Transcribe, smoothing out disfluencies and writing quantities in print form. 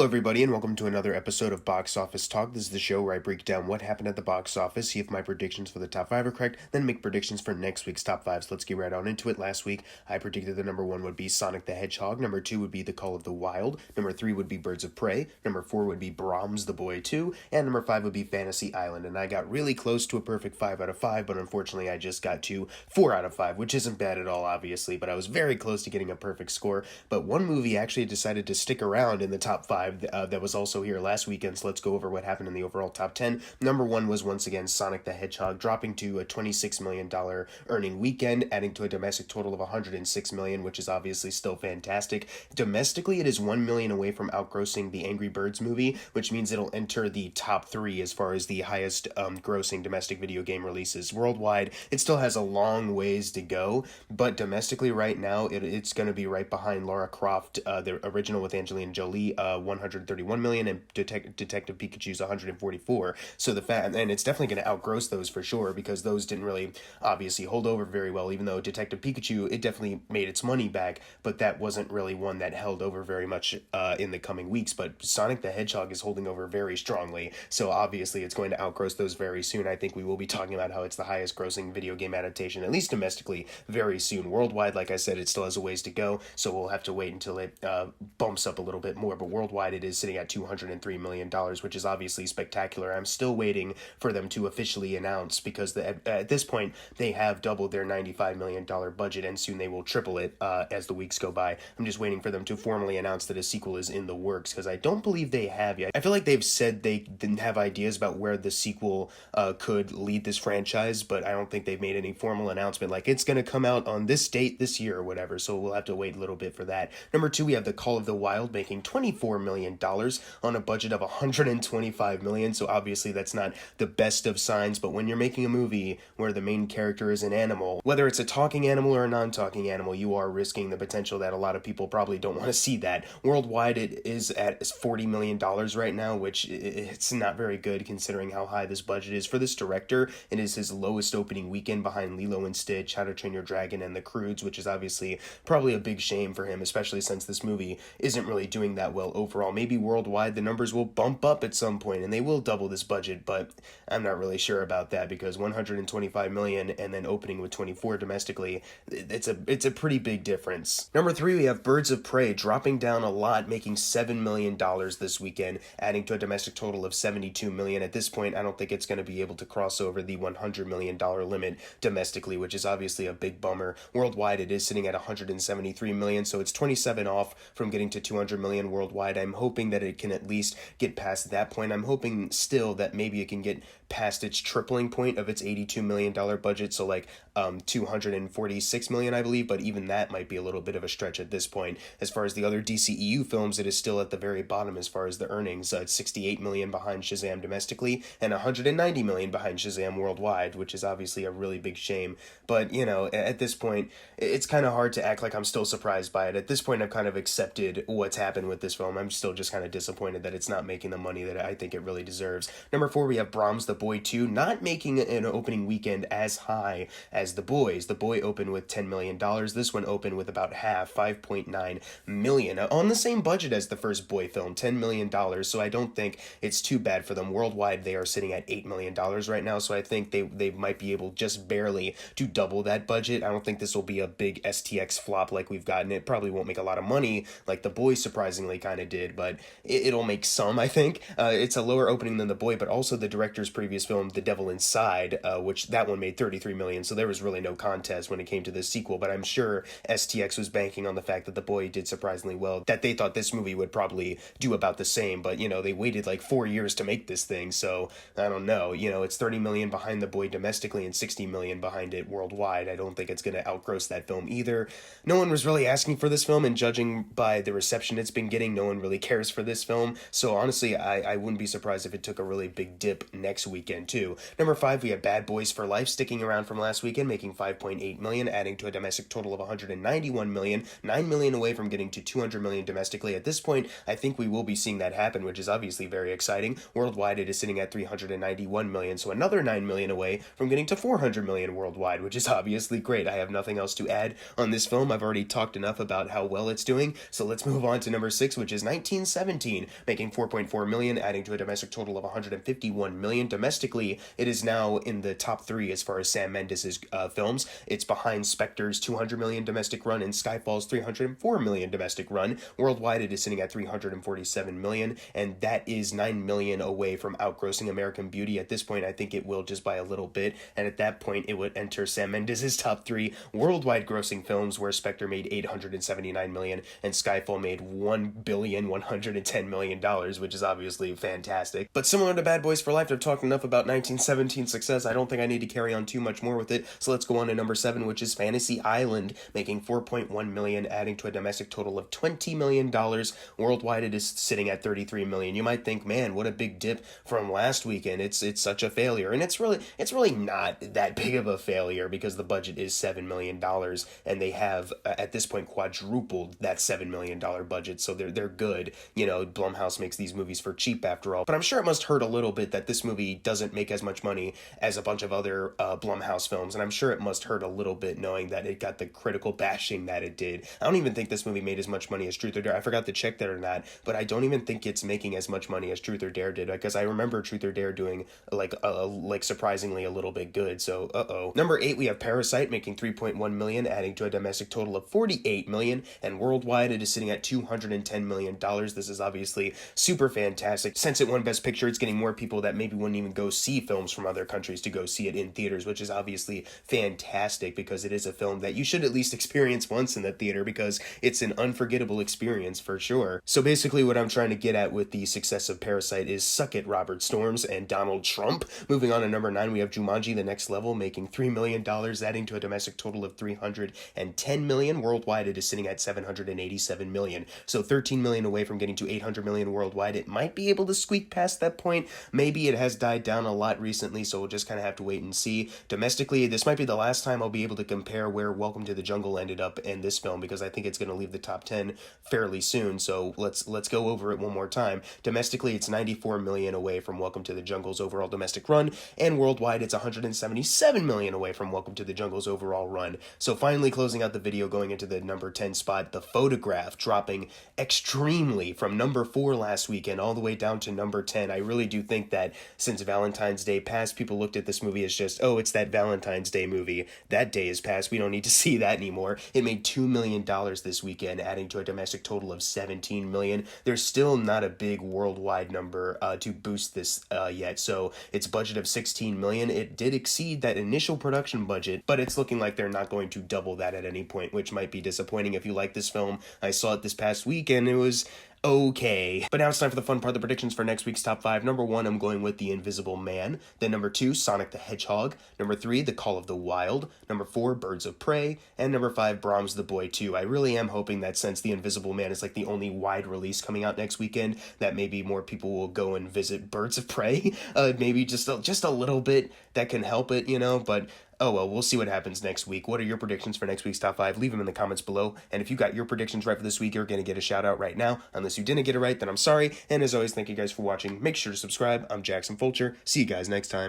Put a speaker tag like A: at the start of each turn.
A: everybody, and welcome to another episode of Box Office Talk. This is the show where I break down what happened at the box office, see if my predictions for the top 5 are correct, then make predictions for next week's top 5. So let's get right on into it. Last week, I predicted that number 1 would be Sonic the Hedgehog, number 2 would be The Call of the Wild, number 3 would be Birds of Prey, number 4 would be Brahms The Boy 2, and number 5 would be Fantasy Island. And I got really close to a perfect 5 out of 5, but unfortunately I just got to 4 out of 5, which isn't bad at all, obviously, but I was very close to getting a perfect score. But one movie actually decided to stick around in the top 5 that was also here last weekend, so let's go over what happened in the overall top 10. Number 1 was once again Sonic the Hedgehog, dropping to a $26 million earning weekend, adding to a domestic total of $106 million, which is obviously still fantastic. Domestically, it is $1 million away from outgrossing the Angry Birds movie, which means it'll enter the top 3 as far as the highest grossing domestic video game releases. Worldwide, it still has a long ways to go, but domestically right now, it's going to be right behind Lara Croft, the original with Angelina Jolie, 131 million, and Detective Pikachu's 144. So and it's definitely going to outgross those for sure, because those didn't really obviously hold over very well, even though Detective Pikachu, it definitely made its money back, but that wasn't really one that held over very much in the coming weeks. But Sonic the Hedgehog is holding over very strongly, so obviously it's going to outgross those very soon. I think we will be talking about how it's the highest grossing video game adaptation, at least domestically, very soon. Worldwide, like I said, it still has a ways to go, so we'll have to wait until it bumps up a little bit more, but worldwide it is sitting at $203 million, which is obviously spectacular. I'm still waiting for them to officially announce, because at this point they have doubled their $95 million budget, and soon they will triple it as the weeks go by. I'm just waiting for them to formally announce that a sequel is in the works, because I don't believe they have yet. I feel like they've said they didn't have ideas about where the sequel could lead this franchise, but I don't think they've made any formal announcement like it's going to come out on this date this year or whatever, so we'll have to wait a little bit for that. Number 2, we have The Call of the Wild, making $24 million on a budget of $125 million, so obviously that's not the best of signs, but when you're making a movie where the main character is an animal, whether it's a talking animal or a non-talking animal, you are risking the potential that a lot of people probably don't want to see that. Worldwide, it is at $40 million right now, which it's not very good considering how high this budget is. For this director, it is his lowest opening weekend behind Lilo and Stitch, How to Train Your Dragon, and The Croods, which is obviously probably a big shame for him, especially since this movie isn't really doing that well overall. Maybe worldwide the numbers will bump up at some point and they will double this budget, but I'm not really sure about that, because $125 million and then opening with 24 domestically, it's a pretty big difference. Number 3, we have Birds of Prey, dropping down a lot, making $7 million this weekend, adding to a domestic total of $72 million. At this point, I don't think it's going to be able to cross over the $100 million limit domestically, which is obviously a big bummer. Worldwide, it is sitting at $173 million, so it's 27 off from getting to $200 million worldwide. I'm hoping that it can at least get past that point. I'm hoping still that maybe it can get past its tripling point of its $82 million budget, so like $246 million, I believe, but even that might be a little bit of a stretch at this point. As far as the other DCEU films, it is still at the very bottom as far as the earnings. It's $68 million behind Shazam domestically and $190 million behind Shazam worldwide, which is obviously a really big shame. But, you know, at this point, it's kind of hard to act like I'm still surprised by it. At this point, I've kind of accepted what's happened with this film. I'm still just kind of disappointed that it's not making the money that I think it really deserves. Number 4, we have Brahms The Boy 2, not making an opening weekend as high as The Boys. The Boy opened with $10 million. This one opened with about half, $5.9 million, on the same budget as the first Boy film, $10 million, so I don't think it's too bad for them. Worldwide, they are sitting at $8 million right now, so I think they might be able just barely to double that budget. I don't think this will be a big STX flop like we've gotten. It probably won't make a lot of money like The Boy surprisingly kind of did, but it'll make some, I think. It's a lower opening than The Boy, but also the director's previous film, The Devil Inside, which that one made $33 million, so there was really no contest when it came to this sequel, but I'm sure STX was banking on the fact that The Boy did surprisingly well, that they thought this movie would probably do about the same, but, you know, they waited like 4 years to make this thing, so I don't know. You know, it's $30 million behind The Boy domestically and $60 million behind it worldwide. I don't think it's going to outgross that film either. No one was really asking for this film, and judging by the reception it's been getting, no one really cares for this film, so honestly, I wouldn't be surprised if it took a really big dip next weekend too. Number 5, we have Bad Boys for Life, sticking around from last weekend, making $5.8 million, adding to a domestic total of $191 million, $9 million away from getting to $200 million domestically. At this point, I think we will be seeing that happen, which is obviously very exciting. Worldwide, it is sitting at $391 million, so another $9 million away from getting to $400 million worldwide, which is obviously great. I have nothing else to add on this film. I've already talked enough about how well it's doing, so let's move on to number 6, which is 1917, making 4.4 million, adding to a domestic total of 151 million. Domestically, it is now in the top 3 as far as Sam Mendes' films. It's behind Spectre's 200 million domestic run and Skyfall's 304 million domestic run. Worldwide, it is sitting at 347 million, and that is 9 million away from outgrossing American Beauty. At this point, I think it will just by a little bit, and at that point, it would enter Sam Mendes' top 3 worldwide grossing films, where Spectre made 879 million and Skyfall made $1,110 million, which is obviously fantastic. But similar to Bad Boys for Life, I've talked enough about 1917's success. I don't think I need to carry on too much more with it, so let's go on to number 7, which is Fantasy Island, making 4.1 million, adding to a domestic total of $20 million. Worldwide, it is sitting at 33 million. You might think, man, what a big dip from last weekend. It's such a failure, and it's really not that big of a failure because the budget is $7 million, and they have at this point quadrupled that $7 million budget, so they're good. You know, Blumhouse makes these movies for cheap after all, but I'm sure it must hurt a little bit that this movie doesn't make as much money as a bunch of other Blumhouse films, and I'm sure it must hurt a little bit knowing that it got the critical bashing that it did. I don't even think this movie made as much money as Truth or Dare. I forgot to check that or not, but I don't even think it's making as much money as Truth or Dare did, because I remember Truth or Dare doing like surprisingly a little bit good. So Number 8, we have Parasite, making 3.1 million, adding to a domestic total of 48 million, and worldwide it is sitting at $210 million. This is obviously super fantastic. Since it won Best Picture, it's getting more people that maybe wouldn't even go see films from other countries to go see it in theaters, which is obviously fantastic because it is a film that you should at least experience once in the theater because it's an unforgettable experience for sure. So basically what I'm trying to get at with the success of Parasite is suck it, Robert Storms and Donald Trump. Moving on to number 9, we have Jumanji: The Next Level, making $3 million, adding to a domestic total of 310 million. Worldwide, it is sitting at 787 million. So 13 million away from getting to 800 million worldwide. It might be able to squeak past that point. Maybe it has died down a lot recently, so we'll just kind of have to wait and see. Domestically, this might be the last time I'll be able to compare where Welcome to the Jungle ended up in this film because I think it's going to leave the top 10 fairly soon. So let's go over it one more time. Domestically, it's 94 million away from Welcome to the Jungle's overall domestic run, and worldwide, it's 177 million away from Welcome to the Jungle's overall run. So finally closing out the video, going into the number 10 spot, The Photograph, dropping extremely from number 4 last weekend all the way down to number 10. I really do think that since Valentine's Day passed, people looked at this movie as just, oh, it's that Valentine's Day movie. That day is past. We don't need to see that anymore. It made $2 million this weekend, adding to a domestic total of 17 million. There's still not a big worldwide number to boost this yet, so its budget of 16 million, it did exceed that initial production budget, but it's looking like they're not going to double that at any point, which might be disappointing if you like this film. I saw it this past week and it was okay. But now it's time for the fun part, the predictions for next week's top 5. Number 1, I'm going with The Invisible Man. Then number 2, Sonic the Hedgehog. Number 3, The Call of the Wild. Number 4, Birds of Prey. And number 5, Brahms The Boy 2. I really am hoping that since The Invisible Man is like the only wide release coming out next weekend, that maybe more people will go and visit Birds of Prey. Maybe just a little bit that can help it, you know, but oh well, we'll see what happens next week. What are your predictions for next week's top 5? Leave them in the comments below. And if you got your predictions right for this week, you're going to get a shout out right now. Unless you didn't get it right, then I'm sorry. And as always, thank you guys for watching. Make sure to subscribe. I'm Jackson Fulcher. See you guys next time.